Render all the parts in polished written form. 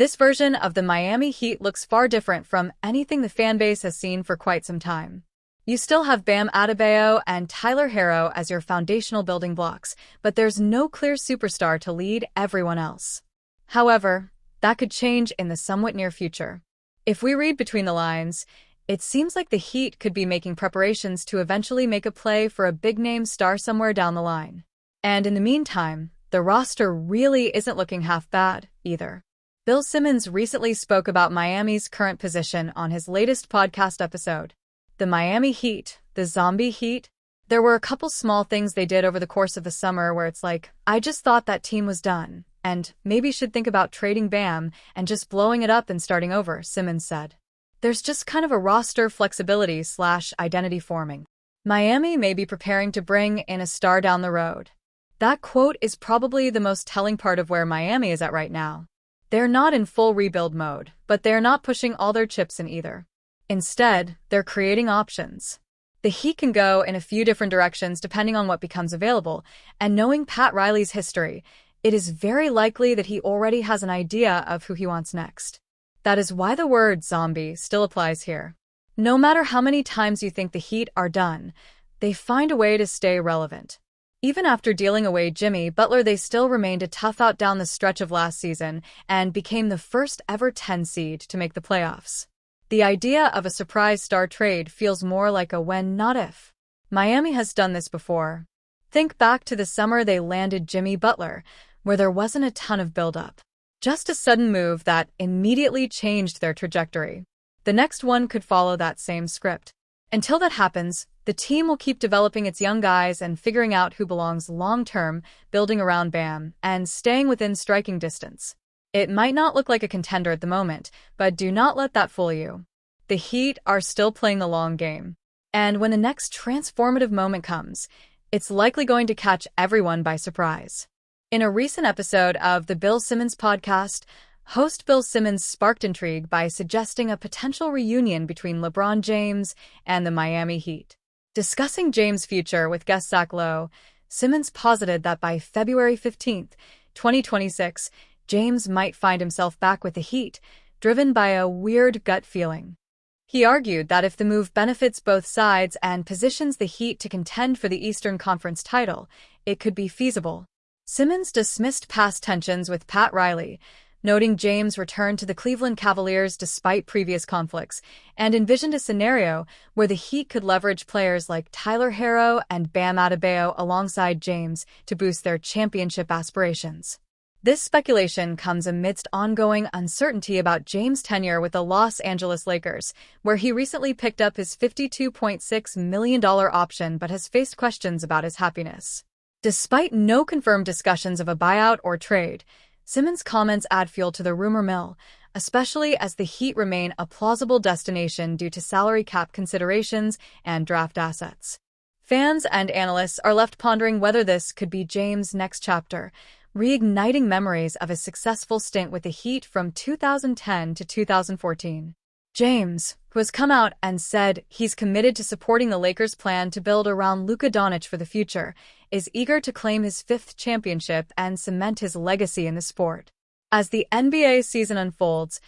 This version of the Miami Heat looks far different from anything the fanbase has seen for quite some time. You still have Bam Adebayo and Tyler Herro as your foundational building blocks, but there's no clear superstar to lead everyone else. However, that could change in the somewhat near future. If we read between the lines, it seems like the Heat could be making preparations to eventually make a play for a big-name star somewhere down the line. And in the meantime, the roster really isn't looking half bad, either. Bill Simmons recently spoke about Miami's current position on his latest podcast episode. The Miami Heat, the Zombie Heat. There were a couple small things they did over the course of the summer where it's like, I just thought that team was done, and maybe should think about trading Bam and just blowing it up and starting over, Simmons said. There's just kind of a roster flexibility/identity forming. Miami may be preparing to bring in a star down the road. That quote is probably the most telling part of where Miami is at right now. They're not in full rebuild mode, but they're not pushing all their chips in either. Instead, they're creating options. The Heat can go in a few different directions depending on what becomes available, and knowing Pat Riley's history, it is very likely that he already has an idea of who he wants next. That is why the word zombie still applies here. No matter how many times you think the Heat are done, they find a way to stay relevant. Even after dealing away Jimmy Butler, they still remained a tough out down the stretch of last season and became the first ever 10 seed to make the playoffs. The idea of a surprise star trade feels more like a when, not if. Miami has done this before. Think back to the summer they landed Jimmy Butler, where there wasn't a ton of build-up. Just a sudden move that immediately changed their trajectory. The next one could follow that same script. Until that happens, the team will keep developing its young guys and figuring out who belongs long-term, building around Bam, and staying within striking distance. It might not look like a contender at the moment, but do not let that fool you. The Heat are still playing the long game. And when the next transformative moment comes, it's likely going to catch everyone by surprise. In a recent episode of the Bill Simmons podcast, host Bill Simmons sparked intrigue by suggesting a potential reunion between LeBron James and the Miami Heat. Discussing James' future with guest Zach Lowe, Simmons posited that by February 15, 2026, James might find himself back with the Heat, driven by a weird gut feeling. He argued that if the move benefits both sides and positions the Heat to contend for the Eastern Conference title, it could be feasible. Simmons dismissed past tensions with Pat Riley, noting James' return to the Cleveland Cavaliers despite previous conflicts, and envisioned a scenario where the Heat could leverage players like Tyler Herro and Bam Adebayo alongside James to boost their championship aspirations. This speculation comes amidst ongoing uncertainty about James' tenure with the Los Angeles Lakers, where he recently picked up his $52.6 million option but has faced questions about his happiness. Despite no confirmed discussions of a buyout or trade, Simmons' comments add fuel to the rumor mill, especially as the Heat remain a plausible destination due to salary cap considerations and draft assets. Fans and analysts are left pondering whether this could be James' next chapter, reigniting memories of his successful stint with the Heat from 2010 to 2014. James, who has come out and said he's committed to supporting the Lakers' plan to build around Luka Doncic for the future, is eager to claim his 5th championship and cement his legacy in the sport. As the NBA season unfolds,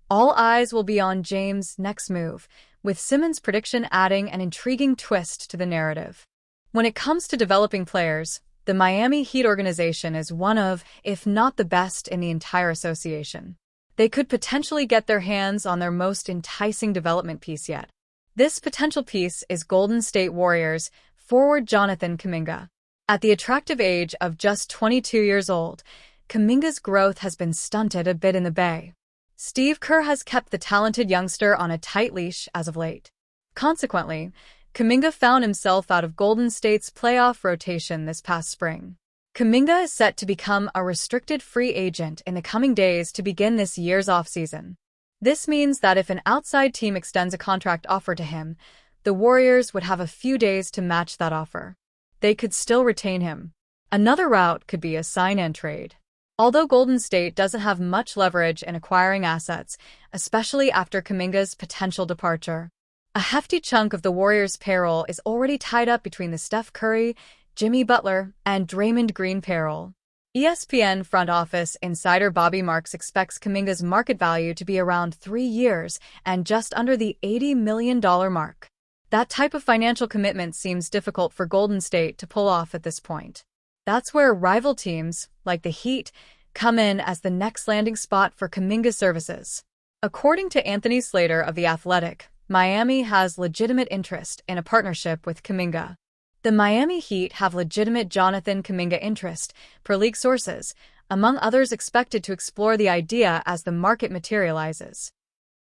all eyes will be on James' next move, with Simmons' prediction adding an intriguing twist to the narrative. When it comes to developing players, the Miami Heat organization is one of, if not the best in the entire association. They could potentially get their hands on their most enticing development piece yet. This potential piece is Golden State Warriors forward Jonathan Kuminga. At the attractive age of just 22 years old, Kuminga's growth has been stunted a bit in the Bay. Steve Kerr has kept the talented youngster on a tight leash as of late. Consequently, Kuminga found himself out of Golden State's playoff rotation this past spring. Kuminga is set to become a restricted free agent in the coming days to begin this year's offseason. This means that if an outside team extends a contract offer to him, the Warriors would have a few days to match that offer. They could still retain him. Another route could be a sign-and-trade. Although Golden State doesn't have much leverage in acquiring assets, especially after Kuminga's potential departure, a hefty chunk of the Warriors' payroll is already tied up between the Steph Curry, Jimmy Butler, and Draymond Green payroll. ESPN front office insider Bobby Marks expects Kuminga's market value to be around 3 years and just under the $80 million mark. That type of financial commitment seems difficult for Golden State to pull off at this point. That's where rival teams, like the Heat, come in as the next landing spot for Kuminga's services. According to Anthony Slater of The Athletic, Miami has legitimate interest in a partnership with Kuminga. The Miami Heat have legitimate Jonathan Kuminga interest, per league sources, among others expected to explore the idea as the market materializes.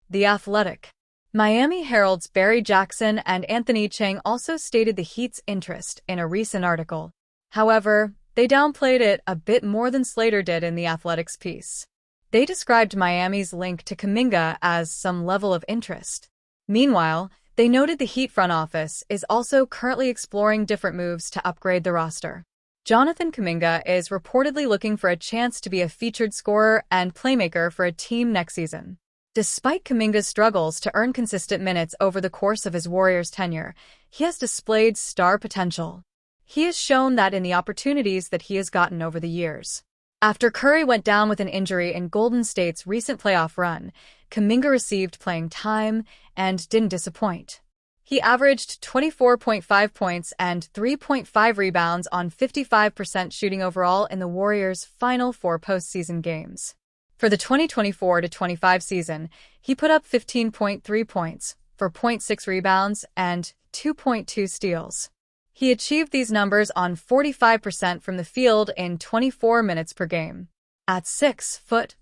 The Athletic. Miami Herald's Barry Jackson and Anthony Chang also stated the Heat's interest in a recent article. However, they downplayed it a bit more than Slater did in The Athletic's piece. They described Miami's link to Kuminga as some level of interest. Meanwhile, they noted the Heat front office is also currently exploring different moves to upgrade the roster. Jonathan Kuminga is reportedly looking for a chance to be a featured scorer and playmaker for a team next season. Despite Kuminga's struggles to earn consistent minutes over the course of his Warriors tenure, he has displayed star potential. He has shown that in the opportunities that he has gotten over the years. After Curry went down with an injury in Golden State's recent playoff run, Kuminga received playing time and didn't disappoint. He averaged 24.5 points and 3.5 rebounds on 55% shooting overall in the Warriors' final 4 postseason games. For the 2024-25 season, he put up 15.3 points, 4.6 rebounds, and 2.2 steals. He achieved these numbers on 45% from the field in 24 minutes per game. At 6'7",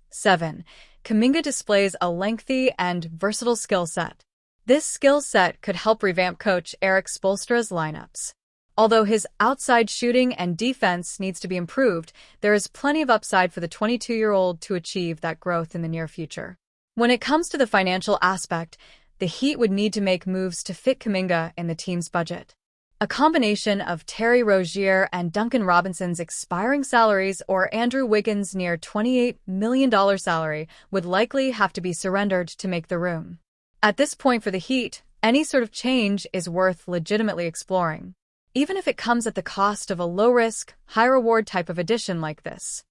Kuminga displays a lengthy and versatile skill set. This skill set could help revamp coach Erik Spoelstra's lineups. Although his outside shooting and defense needs to be improved, there is plenty of upside for the 22-year-old to achieve that growth in the near future. When it comes to the financial aspect, the Heat would need to make moves to fit Kuminga in the team's budget. A combination of Terry Rozier and Duncan Robinson's expiring salaries or Andrew Wiggins' near $28 million salary would likely have to be surrendered to make the room. At this point for the Heat, any sort of change is worth legitimately exploring, even if it comes at the cost of a low-risk, high-reward type of addition like this.